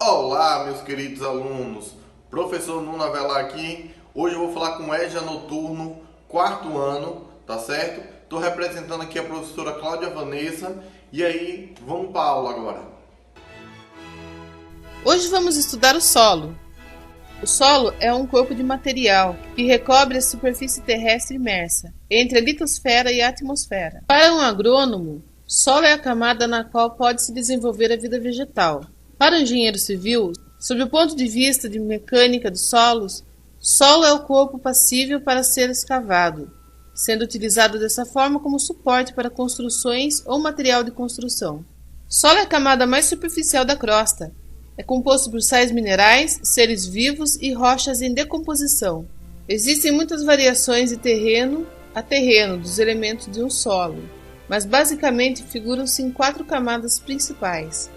Olá, meus queridos alunos, professor Nuno Avelar aqui. Hoje eu vou falar com o EJA Noturno, quarto ano, tá certo? Estou representando aqui a professora Cláudia Vanessa e aí, vamos para a aula agora. Hoje vamos estudar o solo. O solo é um corpo de material que recobre a superfície terrestre imersa entre a litosfera e a atmosfera. Para um agrônomo, solo é a camada na qual pode se desenvolver a vida vegetal. Para o engenheiro civil, sob o ponto de vista de mecânica dos solos, solo é o corpo passível para ser escavado, sendo utilizado dessa forma como suporte para construções ou material de construção. Solo é a camada mais superficial da crosta. É composto por sais minerais, seres vivos e rochas em decomposição. Existem muitas variações de terreno a terreno dos elementos de um solo, mas basicamente figuram-se em 4 camadas principais.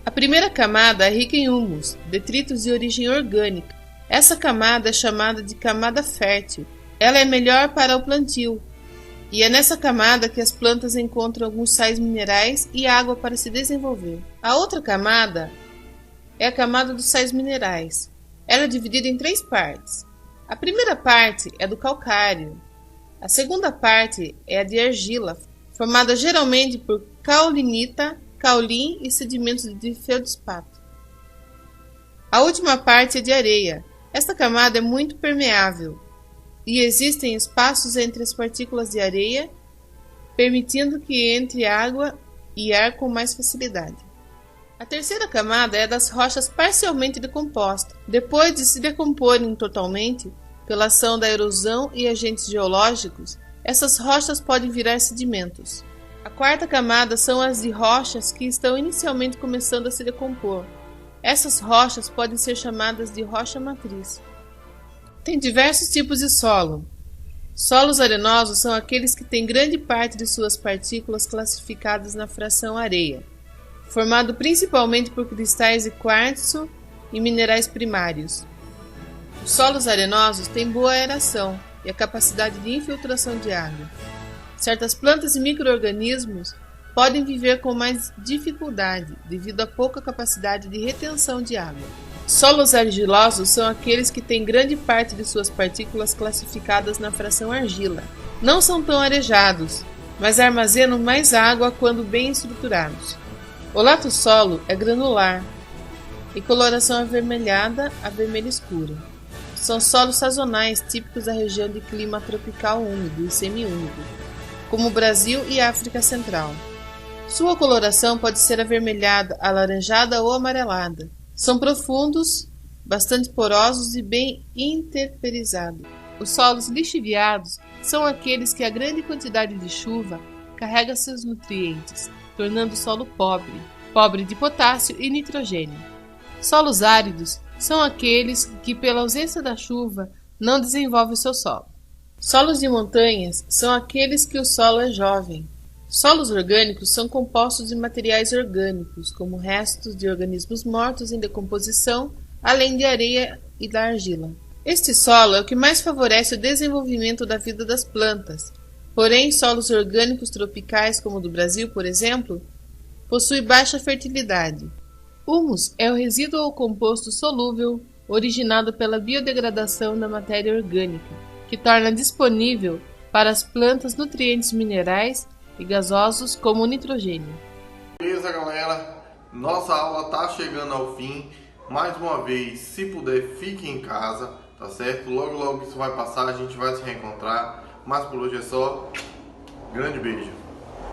A primeira camada é rica em humus, detritos de origem orgânica. Essa camada é chamada de camada fértil. Ela é melhor para o plantio, e é nessa camada que as plantas encontram alguns sais minerais e água para se desenvolver. A outra camada é a camada dos sais minerais. Ela é dividida em 3 partes. A primeira parte é do calcário. A segunda parte é a de argila, formada geralmente por caulinita, caulin e sedimentos de feldspato. A última parte é de areia. Esta camada é muito permeável e existem espaços entre as partículas de areia, permitindo que entre água e ar com mais facilidade. A terceira camada é das rochas parcialmente decompostas. Depois de se decomporem totalmente, pela ação da erosão e agentes geológicos, essas rochas podem virar sedimentos. A quarta camada são as de rochas que estão inicialmente começando a se decompor. Essas rochas podem ser chamadas de rocha matriz. Tem diversos tipos de solo. Solos arenosos são aqueles que têm grande parte de suas partículas classificadas na fração areia, formado principalmente por cristais de quartzo e minerais primários. Os solos arenosos têm boa aeração e a capacidade de infiltração de água. Certas plantas e micro-organismos podem viver com mais dificuldade devido à pouca capacidade de retenção de água. Solos argilosos são aqueles que têm grande parte de suas partículas classificadas na fração argila. Não são tão arejados, mas armazenam mais água quando bem estruturados. O latossolo é granular e coloração avermelhada a vermelho escuro. São solos sazonais típicos da região de clima tropical úmido e semiúmido, como o Brasil e a África Central. Sua coloração pode ser avermelhada, alaranjada ou amarelada. São profundos, bastante porosos e bem interperizados. Os solos lixiviados são aqueles que a grande quantidade de chuva carrega seus nutrientes, tornando o solo pobre de potássio e nitrogênio. Solos áridos são aqueles que, pela ausência da chuva, não desenvolvem seu solo. Solos de montanhas são aqueles que o solo é jovem. Solos orgânicos são compostos de materiais orgânicos, como restos de organismos mortos em decomposição, além de areia e da argila. Este solo é o que mais favorece o desenvolvimento da vida das plantas. Porém, solos orgânicos tropicais, como o do Brasil, por exemplo, possuem baixa fertilidade. Humus é o resíduo ou composto solúvel originado pela biodegradação da matéria orgânica, que torna disponível para as plantas nutrientes minerais e gasosos como o nitrogênio. Beleza, galera? Nossa aula tá chegando ao fim. Mais uma vez, se puder, fique em casa, tá certo? Logo isso vai passar, a gente vai se reencontrar. Mas por hoje é só. Grande beijo.